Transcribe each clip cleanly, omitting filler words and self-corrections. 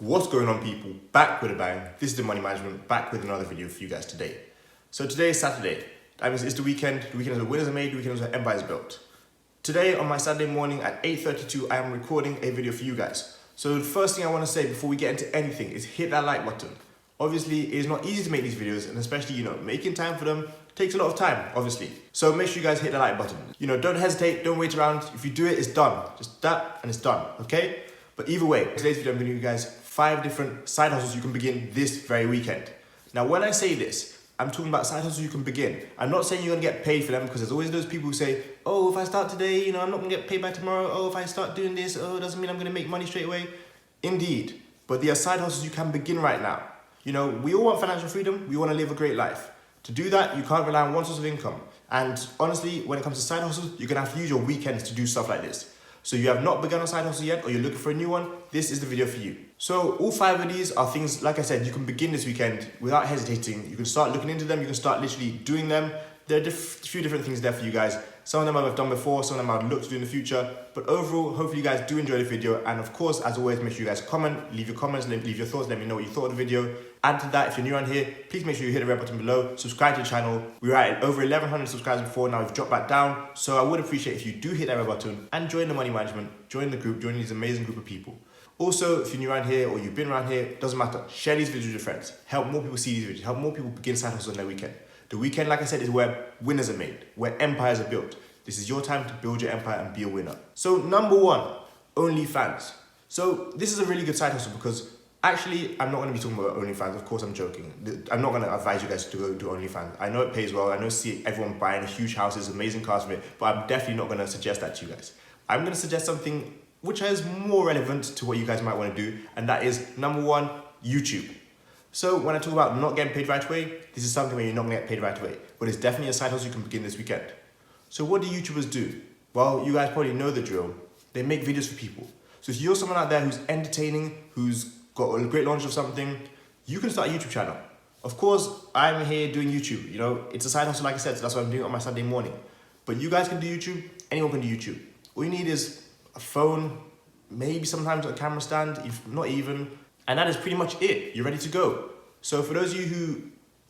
What's going on, people? Back with a bang. This is the Money Management, back with another video for you guys today. So today is Saturday. That means it's the weekend. The weekend is where winners are made, the weekend is where empires are built. Today on my Saturday morning at 8:32, I am recording a video for you guys. So the first thing I want to say before we get into anything is hit that like button. Obviously, it is not easy to make these videos, and especially, making time for them takes a lot of time, obviously. So make sure you guys hit the like button. Don't hesitate, don't wait around. If you do it, it's done. Just that, and it's done, okay? But either way, today's video, I'm gonna give you guys 5 different side hustles you can begin this very weekend. Now, when I say this, I'm talking about side hustles you can begin. I'm not saying you're gonna get paid for them, because there's always those people who say, oh, if I start today, I'm not gonna get paid by tomorrow. Oh, if I start doing this, it doesn't mean I'm gonna make money straight away. Indeed, but there are side hustles you can begin right now. We all want financial freedom. We want to live a great life. To do that, you can't rely on one source of income. And honestly, when it comes to side hustles, you're gonna have to use your weekends to do stuff like this. So you have not begun a side hustle yet, or you're looking for a new one, this is the video for you. So all 5 of these are things, like I said, you can begin this weekend without hesitating. You can start looking into them, you can start literally doing them. There are a few different things there for you guys. Some of them I've done before, some of them I'd look to do in the future. But overall, hopefully you guys do enjoy the video. And of course, as always, make sure you guys comment, leave your comments, leave your thoughts, let me know what you thought of the video. Add to that, if you're new around here, please make sure you hit the red button below, subscribe to the channel. We were at over 1,100 subscribers before, now we've dropped back down. So I would appreciate if you do hit that red button and join the Money Management, join the group, join this amazing group of people. Also, if you're new around here or you've been around here, doesn't matter, share these videos with your friends. Help more people see these videos, help more people begin side hustles on their weekend. The weekend, like I said, is where winners are made, where empires are built. This is your time to build your empire and be a winner. So number 1, OnlyFans. So this is a really good side hustle because actually, I'm not going to be talking about OnlyFans. Of course, I'm joking. I'm not going to advise you guys to go do OnlyFans. I know it pays well. I know see everyone buying huge houses, amazing cars with it, but I'm definitely not going to suggest that to you guys. I'm going to suggest something which is more relevant to what you guys might want to do, and that is number 1, YouTube. So when I talk about not getting paid right away, this is something where you're not going to get paid right away, but it's definitely a side hustle you can begin this weekend. So what do YouTubers do? Well, you guys probably know the drill. They make videos for people. So if you're someone out there who's entertaining, who's got a great launch of something, you can start a YouTube channel. Of course, I'm here doing YouTube. It's a side hustle, like I said, so that's what I'm doing on my Sunday morning. But you guys can do YouTube, anyone can do YouTube. All you need is a phone, maybe sometimes a camera stand, if not even, and that is pretty much it. You're ready to go. So for those of you who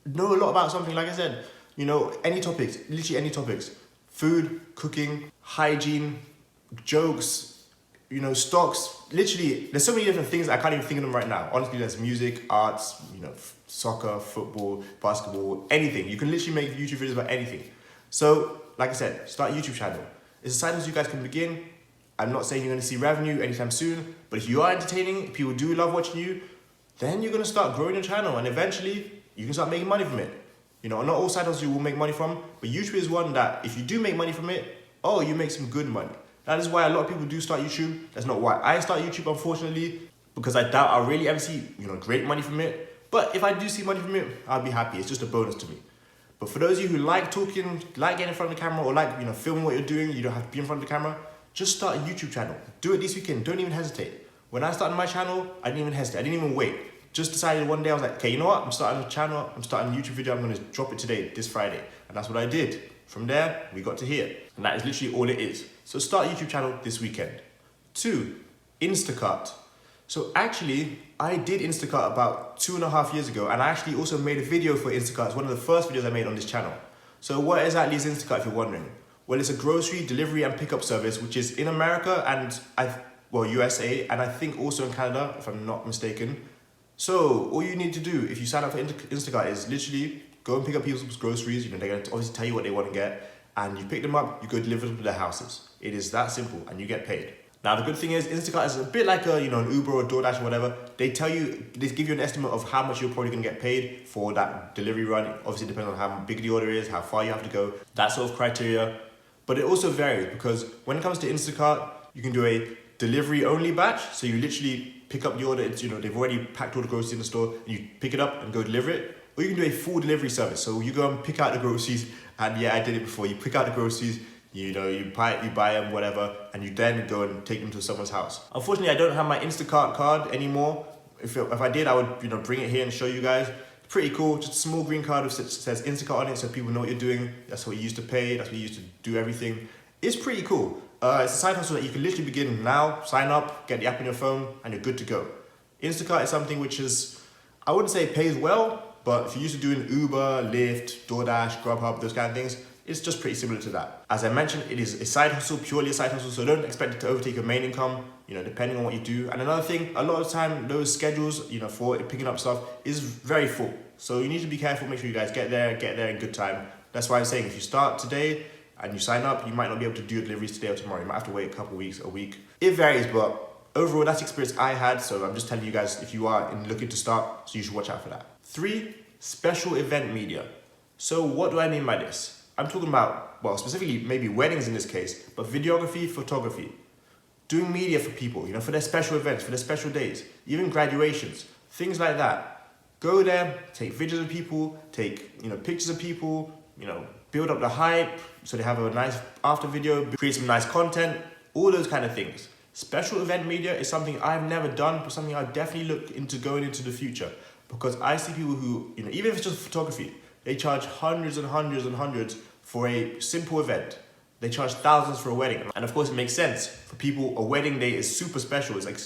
know a lot about something, like I said, any topics, literally any topics, food, cooking, hygiene, jokes, stocks, literally, there's so many different things I can't even think of them right now. Honestly, there's music, arts, soccer, football, basketball, anything. You can literally make YouTube videos about anything. So, like I said, start a YouTube channel. It's a side hustle you guys can begin. I'm not saying you're going to see revenue anytime soon, but if you are entertaining, if people do love watching you, then you're going to start growing your channel, and eventually you can start making money from it. Not all side hustles you will make money from, but YouTube is one that if you do make money from it, you make some good money. That is why a lot of people do start YouTube. That's not why I start YouTube, unfortunately, because I doubt I'll really ever see, great money from it. But if I do see money from it, I'll be happy. It's just a bonus to me. But for those of you who like talking, like getting in front of the camera, or like, filming what you're doing, you don't have to be in front of the camera, just start a YouTube channel. Do it this weekend. Don't even hesitate. When I started my channel, I didn't even hesitate. I didn't even wait. Just decided one day, I was like, okay, you know what? I'm starting a channel. I'm starting a YouTube video. I'm going to drop it today, this Friday. And that's what I did. From there, we got to here. And that is literally all it is. So start a YouTube channel this weekend. 2, Instacart. So actually, I did Instacart about 2.5 years ago. And I actually also made a video for Instacart. It's one of the first videos I made on this channel. So what exactly is Instacart, if you're wondering? Well, it's a grocery delivery and pickup service, which is in America and USA, and I think also in Canada, if I'm not mistaken. So all you need to do if you sign up for Instacart is literally go and pick up people's groceries. They're going to obviously tell you what they want to get, and you pick them up, you go deliver them to their houses. It is that simple, and you get paid. Now the good thing is Instacart is a bit like an Uber or DoorDash or whatever. They give you an estimate of how much you're probably going to get paid for that delivery run. Obviously, it depends on how big the order is, how far you have to go, that sort of criteria. But it also varies because when it comes to Instacart, you can do a delivery only batch. So you literally pick up the order. It's, they've already packed all the groceries in the store, and you pick it up and go deliver it. Or you can do a full delivery service. So you go and pick out the groceries, and yeah, I did it before. You pick out the groceries, you buy them, whatever, and you then go and take them to someone's house. Unfortunately, I don't have my Instacart card anymore. If I did, I would bring it here and show you guys. Pretty cool, just a small green card that says Instacart on it, so people know what you're doing. That's what you used to pay, that's what you used to do everything. It's pretty cool. It's a side hustle that you can literally begin now, sign up, get the app on your phone, and you're good to go. Instacart is something which is, I wouldn't say pays well, but if you're used to doing Uber, Lyft, DoorDash, Grubhub, those kind of things, it's just pretty similar to that. As I mentioned, it is a side hustle, purely a side hustle, so don't expect it to overtake your main income, depending on what you do. And another thing, a lot of the time, those schedules, for picking up stuff is very full. So you need to be careful, make sure you guys get there in good time. That's why I'm saying if you start today and you sign up, you might not be able to do your deliveries today or tomorrow. You might have to wait a couple weeks, a week. It varies, but overall, that's the experience I had. So I'm just telling you guys, if you are looking to start, so you should watch out for that. 3, special event media. So what do I mean by this? I'm talking about, well, specifically maybe weddings in this case, but videography, photography, doing media for people, for their special events, for their special days, even graduations, things like that. Go there, take videos of people, take, pictures of people, build up the hype so they have a nice after video, create some nice content, all those kind of things. Special event media is something I've never done, but something I definitely look into going into the future, because I see people who, even if it's just photography, they charge hundreds and hundreds and hundreds for a simple event. They charge thousands for a wedding. And of course it makes sense. For people, a wedding day is super special. It's like,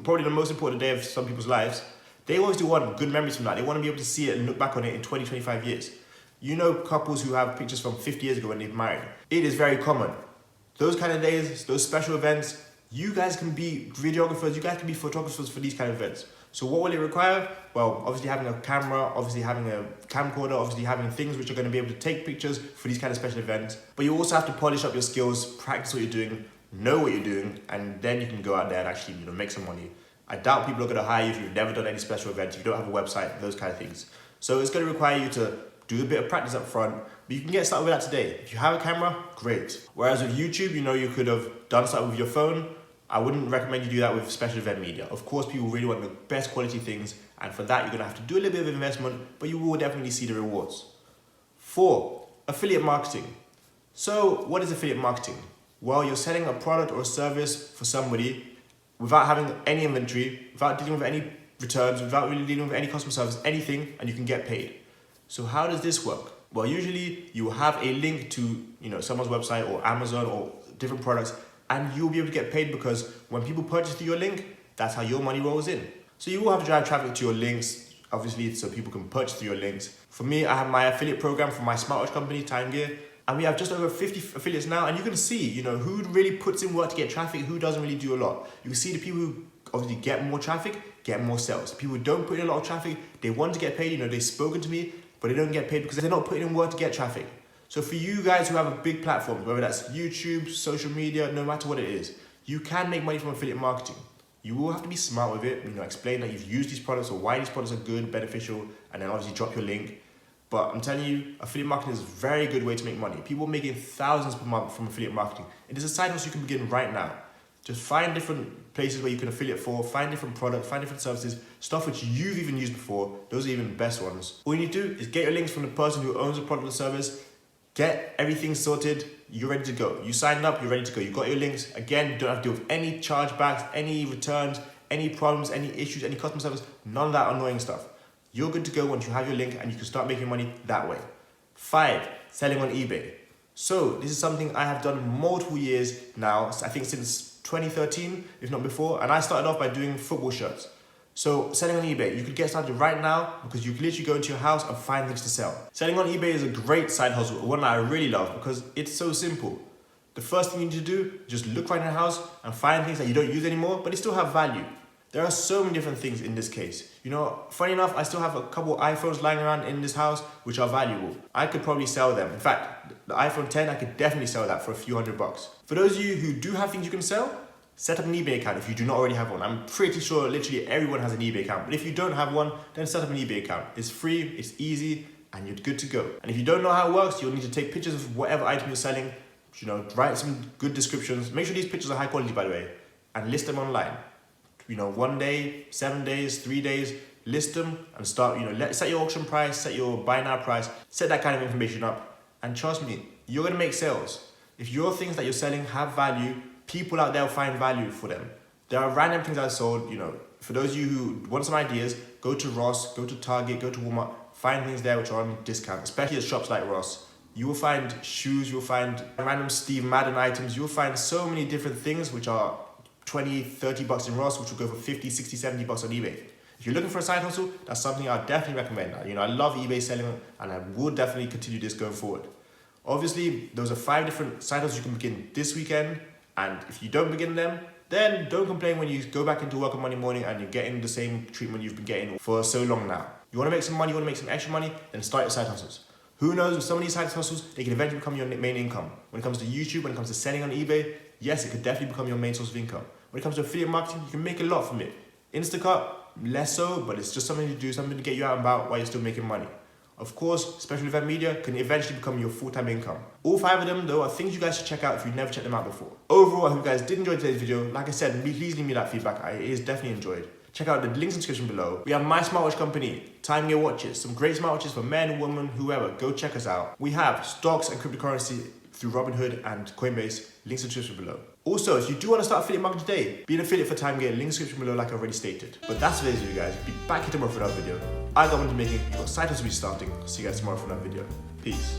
probably the most important day of some people's lives. They always do want good memories from that. They want to be able to see it and look back on it in 20, 25 years. Couples who have pictures from 50 years ago when they've married. It is very common. Those kind of days, those special events, you guys can be videographers, you guys can be photographers for these kind of events. So what will it require? Well, obviously having a camera, obviously having a camcorder, obviously having things which are going to be able to take pictures for these kind of special events. But you also have to polish up your skills, practice what you're doing, know what you're doing, and then you can go out there and actually make some money. I doubt people are going to hire you if you've never done any special events, if you don't have a website, those kind of things. So it's going to require you to do a bit of practice up front, but you can get started with that today. If you have a camera, great. Whereas with YouTube, you could have done something with your phone. I wouldn't recommend you do that with special event media. Of course, people really want the best quality things, and for that, you're gonna have to do a little bit of investment, but you will definitely see the rewards. 4, affiliate marketing. So what is affiliate marketing? Well, you're selling a product or a service for somebody without having any inventory, without dealing with any returns, without really dealing with any customer service, anything, and you can get paid. So how does this work? Well, usually you will have a link to someone's website or Amazon or different products, and you'll be able to get paid because when people purchase through your link, that's how your money rolls in. So you will have to drive traffic to your links, obviously, so people can purchase through your links. For me, I have my affiliate program for my smartwatch company, Time Gear, and we have just over 50 affiliates now, and you can see, who really puts in work to get traffic, who doesn't really do a lot. You can see the people who obviously get more traffic, get more sales. People who don't put in a lot of traffic, they want to get paid, they've spoken to me, but they don't get paid because they're not putting in work to get traffic. So for you guys who have a big platform, whether that's YouTube, social media, no matter what it is, you can make money from affiliate marketing. You will have to be smart with it, explain that you've used these products or why these products are good, beneficial, and then obviously drop your link. But I'm telling you, affiliate marketing is a very good way to make money. People are making thousands per month from affiliate marketing. It is a side hustle you can begin right now. Just find different places where you can affiliate for, find different products, find different services, stuff which you've even used before. Those are even the best ones. All you need to do is get your links from the person who owns the product or service, get everything sorted, you're ready to go. You signed up, you're ready to go. You got your links. Again, you don't have to deal with any chargebacks, any returns, any problems, any issues, any customer service, none of that annoying stuff. You're good to go once you have your link and you can start making money that way. 5, selling on eBay. So this is something I have done multiple years now, I think since 2013, if not before, and I started off by doing football shirts. So selling on eBay, you could get started right now because you can literally go into your house and find things to sell. Selling on eBay is a great side hustle, one that I really love because it's so simple. The first thing you need to do is just look around your house and find things that you don't use anymore, but they still have value. There are so many different things in this case. Funny enough, I still have a couple iPhones lying around in this house which are valuable. I could probably sell them. In fact, the iPhone 10, I could definitely sell that for a few $100. For those of you who do have things you can sell, set up an eBay account if you do not already have one. I'm pretty sure literally everyone has an eBay account. But if you don't have one, then set up an eBay account. It's free, it's easy, and you're good to go. And if you don't know how it works, you'll need to take pictures of whatever item you're selling, write some good descriptions. Make sure these pictures are high quality, by the way, and list them online. 1 day, 7 days, 3 days, list them and start, set your auction price, set your buy now price, set that kind of information up. And trust me, you're gonna make sales. If your things that you're selling have value, people out there will find value for them. There are random things I've sold, for those of you who want some ideas, go to Ross, go to Target, go to Walmart, find things there which are on discount, especially at shops like Ross. You will find shoes, you'll find random Steve Madden items, you'll find so many different things which are 20, 30 bucks in Ross, which will go for 50, 60, 70 bucks on eBay. If you're looking for a side hustle, that's something I definitely recommend. You know, I love eBay selling and I will definitely continue this going forward. Obviously, those are 5 different side hustles you can begin this weekend. And if you don't begin them, then don't complain when you go back into work on Monday morning and you're getting the same treatment you've been getting for so long now. You want to make some money, you want to make some extra money, then start your side hustles. Who knows, with some of these side hustles, they can eventually become your main income. When it comes to YouTube, when it comes to selling on eBay, yes, it could definitely become your main source of income. When it comes to affiliate marketing, you can make a lot from it. Instacart, less so, but it's just something to do, something to get you out and about while you're still making money. Of course, special event media can eventually become your full-time income. All 5 of them, though, are things you guys should check out if you've never checked them out before. Overall, I hope you guys did enjoy today's video. Like I said, please leave me that feedback. It is definitely enjoyed. Check out the links in the description below. We have my smartwatch company, Time Gear Watches, some great smartwatches for men, women, whoever. Go check us out. We have stocks and cryptocurrency through Robinhood and Coinbase, links in the description below. Also, if you do want to start affiliate marketing today, be an affiliate for Time Gear, link in the description below like I already stated. But that's today's video, guys. Be back here tomorrow for another video. I got one to making, you got side hustle to be starting. See you guys tomorrow for another video. Peace.